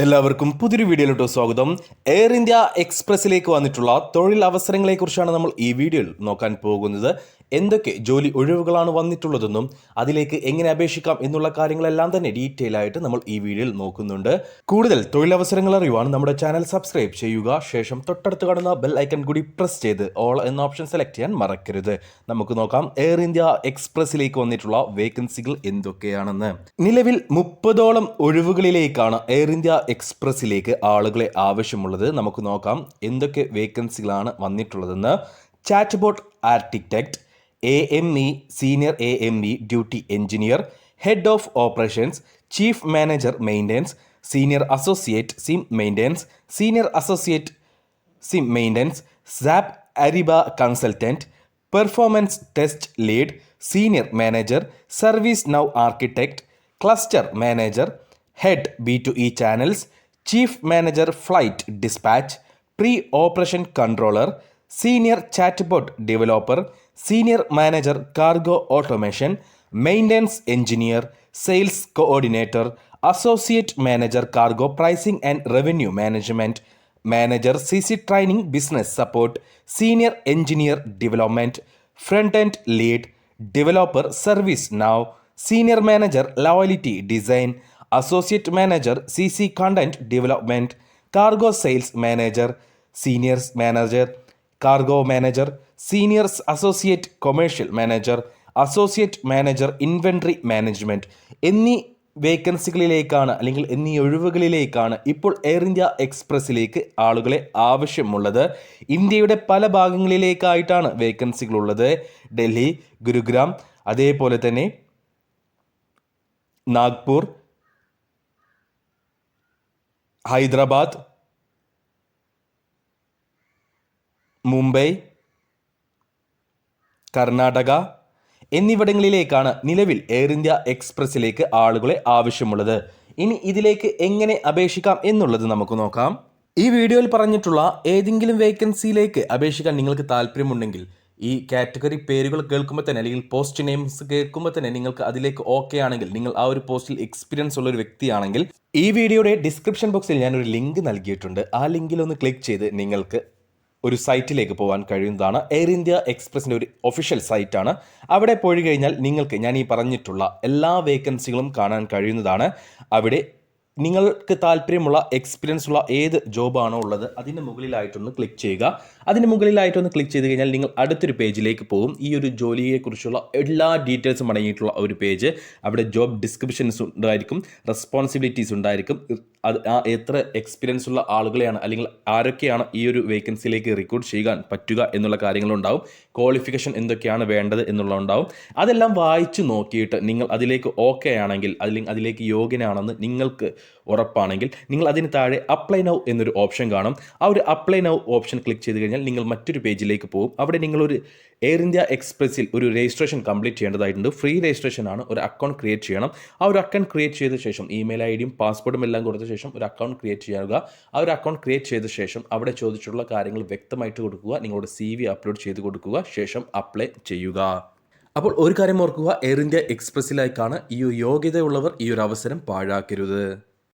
എല്ലാവർക്കും പുതിയൊരു വീഡിയോയിലോട്ട് സ്വാഗതം. എയർ ഇന്ത്യ എക്സ്പ്രസിലേക്ക് വന്നിട്ടുള്ള തൊഴിൽ അവസരങ്ങളെക്കുറിച്ചാണ് നമ്മൾ ഈ വീഡിയോയിൽ നോക്കാൻ പോകുന്നത്. എന്തൊക്കെ ജോലി ഒഴിവുകളാണ് വന്നിട്ടുള്ളതെന്നും അതിലേക്ക് എങ്ങനെ അപേക്ഷിക്കാം എന്നുള്ള കാര്യങ്ങളെല്ലാം തന്നെ ഡീറ്റെയിൽ ആയിട്ട് നമ്മൾ ഈ വീഡിയോയിൽ നോക്കുന്നുണ്ട്. കൂടുതൽ തൊഴിലവസരങ്ങൾ അറിയുവാൻ നമ്മുടെ ചാനൽ സബ്സ്ക്രൈബ് ചെയ്യുക. ശേഷം തൊട്ടടുത്ത് കാണുന്ന ബെൽ ഐക്കൺ കൂടി പ്രസ് ചെയ്ത് ഓൾ എന്ന ഓപ്ഷൻ സെലക്ട് ചെയ്യാൻ മറക്കരുത്. നമുക്ക് നോക്കാം എയർ ഇന്ത്യ എക്സ്പ്രസിലേക്ക് വന്നിട്ടുള്ള വേക്കൻസികൾ എന്തൊക്കെയാണെന്ന്. നിലവിൽ 30ഓളം ഒഴിവുകളിലേക്കാണ് എയർ ഇന്ത്യ എക്സ്പ്രസിലേക്ക് ആളുകളെ ആവശ്യമുള്ളത്. നമുക്ക് നോക്കാം എന്തൊക്കെ വേക്കൻസികളാണ് വന്നിട്ടുള്ളതെന്ന്. Chatbot architect, AME senior AME duty engineer, head of operations, chief manager maintenance, senior associate sim maintenance, senior associate sim maintenance, SAP Ariba consultant, performance test lead, senior manager, ServiceNow architect, cluster manager, head B2E channels, chief manager flight dispatch, pre operation controller, senior chatbot developer, senior manager cargo automation, maintenance engineer, sales coordinator, associate manager cargo pricing and revenue management, manager CC training business support, senior engineer development, front end lead, developer ServiceNow, senior manager loyalty design, associate manager CC content development, cargo sales manager, seniors manager cargo manager, seniors associate commercial manager, associate manager inventory management എന്നീ വേക്കൻസികളിലേക്കാണ് അല്ലെങ്കിൽ എന്നീ ഒഴിവുകളിലേക്കാണ് ഇപ്പോൾ air India എക്സ്പ്രസിലേക്ക് ആളുകളെ ആവശ്യമുള്ളത്. ഇന്ത്യയുടെ പല ഭാഗങ്ങളിലേക്കായിട്ടാണ് വേക്കൻസികളുള്ളത്. ഡൽഹി, ഗുരുഗ്രാം, അതേപോലെ തന്നെ നാഗ്പൂർ, ഹൈദരാബാദ്, മുംബൈ, കർണാടക എന്നിവിടങ്ങളിലേക്കാണ് നിലവിൽ എയർ ഇന്ത്യ എക്സ്പ്രസിലേക്ക് ആളുകളെ ആവശ്യമുള്ളത്. ഇനി ഇതിലേക്ക് എങ്ങനെ അപേക്ഷിക്കാം എന്നുള്ളത് നമുക്ക് നോക്കാം. ഈ വീഡിയോയിൽ പറഞ്ഞിട്ടുള്ള ഏതെങ്കിലും വേക്കൻസിയിലേക്ക് അപേക്ഷിക്കാൻ നിങ്ങൾക്ക് താല്പര്യമുണ്ടെങ്കിൽ ഈ കാറ്റഗറി പേരുകൾ കേൾക്കുമ്പോൾ തന്നെ അല്ലെങ്കിൽ പോസ്റ്റ് നെയിംസ് കേൾക്കുമ്പോൾ തന്നെ നിങ്ങൾക്ക് അതിലേക്ക് ഓക്കെ ആണെങ്കിൽ, നിങ്ങൾ ആ ഒരു പോസ്റ്റിൽ എക്സ്പീരിയൻസ് ഉള്ള ഒരു വ്യക്തിയാണെങ്കിൽ ഈ വീഡിയോയുടെ ഡിസ്ക്രിപ്ഷൻ ബോക്സിൽ ഞാനൊരു ലിങ്ക് നൽകിയിട്ടുണ്ട്. ആ ലിങ്കിൽ ഒന്ന് ക്ലിക്ക് ചെയ്ത് നിങ്ങൾക്ക് ഒരു സൈറ്റിലേക്ക് പോകാൻ കഴിയുന്നതാണ്. എയർ ഇന്ത്യ എക്സ്പ്രസിൻ്റെ ഒരു ഒഫീഷ്യൽ സൈറ്റാണ്. അവിടെ പോയി കഴിഞ്ഞാൽ നിങ്ങൾക്ക് ഞാൻ ഈ പറഞ്ഞിട്ടുള്ള എല്ലാ വേക്കൻസികളും കാണാൻ കഴിയുന്നതാണ്. അവിടെ നിങ്ങൾക്ക് താല്പര്യമുള്ള എക്സ്പീരിയൻസ് ഉള്ള ഏത് ജോബാണോ ഉള്ളത് അതിൻ്റെ മുകളിലായിട്ടൊന്ന് ക്ലിക്ക് ചെയ്യുക. അതിന് മുകളിലായിട്ടൊന്ന് ക്ലിക്ക് ചെയ്ത് കഴിഞ്ഞാൽ നിങ്ങൾ അടുത്തൊരു പേജിലേക്ക് പോകും. ഈ ഒരു ജോലിയെക്കുറിച്ചുള്ള എല്ലാ ഡീറ്റെയിൽസും അടങ്ങിയിട്ടുള്ള ഒരു പേജ്. അവിടെ ജോബ് ഡിസ്ക്രിപ്ഷൻസ് ഉണ്ടായിരിക്കും, റെസ്പോൺസിബിലിറ്റീസ് ഉണ്ടായിരിക്കും, അത് എത്ര എക്സ്പീരിയൻസ് ഉള്ള ആളുകളെയാണ് അല്ലെങ്കിൽ ആരൊക്കെയാണ് ഈ ഒരു വേക്കൻസിയിലേക്ക് റിക്രൂട്ട് ചെയ്യാൻ പറ്റുക എന്നുള്ള കാര്യങ്ങളുണ്ടാവും, ക്വാളിഫിക്കേഷൻ എന്തൊക്കെയാണ് വേണ്ടത് എന്നുള്ളതുണ്ടാവും. അതെല്ലാം വായിച്ചു നോക്കിയിട്ട് നിങ്ങൾ അതിലേക്ക് ഓക്കെ ആണെങ്കിൽ അല്ലെങ്കിൽ അതിലേക്ക് യോഗ്യനാണെന്ന് നിങ്ങൾക്ക് ഉറപ്പാണെങ്കിൽ നിങ്ങൾ അതിന് താഴെ അപ്ലൈ നൗ എന്നൊരു ഓപ്ഷൻ കാണും. ആ ഒരു അപ്ലൈ നൗ ഓപ്ഷൻ ക്ലിക്ക് ചെയ്ത് കഴിഞ്ഞാൽ നിങ്ങൾ മറ്റൊരു പേജിലേക്ക് പോകും. അവിടെ നിങ്ങളൊരു എയർ ഇന്ത്യ എക്സ്പ്രസിൽ ഒരു രജിസ്ട്രേഷൻ കംപ്ലീറ്റ് ചെയ്യേണ്ടതായിട്ടുണ്ട്. ഫ്രീ രജിസ്ട്രേഷൻ ആണ്. ഒരു അക്കൗണ്ട് ക്രിയേറ്റ് ചെയ്യണം. ആ ഒരു അക്കൗണ്ട് ക്രിയേറ്റ് ചെയ്ത ശേഷം ഇമെയിൽ ID-യും പാസ്വേഡും എല്ലാം കൊടുത്ത ശേഷം ഒരു അക്കൗണ്ട് ക്രിയേറ്റ് ചെയ്യുക. ആ ഒരു അക്കൗണ്ട് ക്രിയേറ്റ് ചെയ്ത ശേഷം അവിടെ ചോദിച്ചിട്ടുള്ള കാര്യങ്ങൾ വ്യക്തമായിട്ട് കൊടുക്കുക. നിങ്ങളുടെ CV അപ്ലോഡ് ചെയ്ത് കൊടുക്കുക. ശേഷം അപ്ലൈ ചെയ്യുക. അപ്പോൾ ഒരു കാര്യം ഓർക്കുക, എയർ ഇന്ത്യ എക്സ്പ്രസിലേക്കാണ് ഈ യോഗ്യതയുള്ളവർ ഈ ഒരു അവസരം പാഴാക്കരുത്.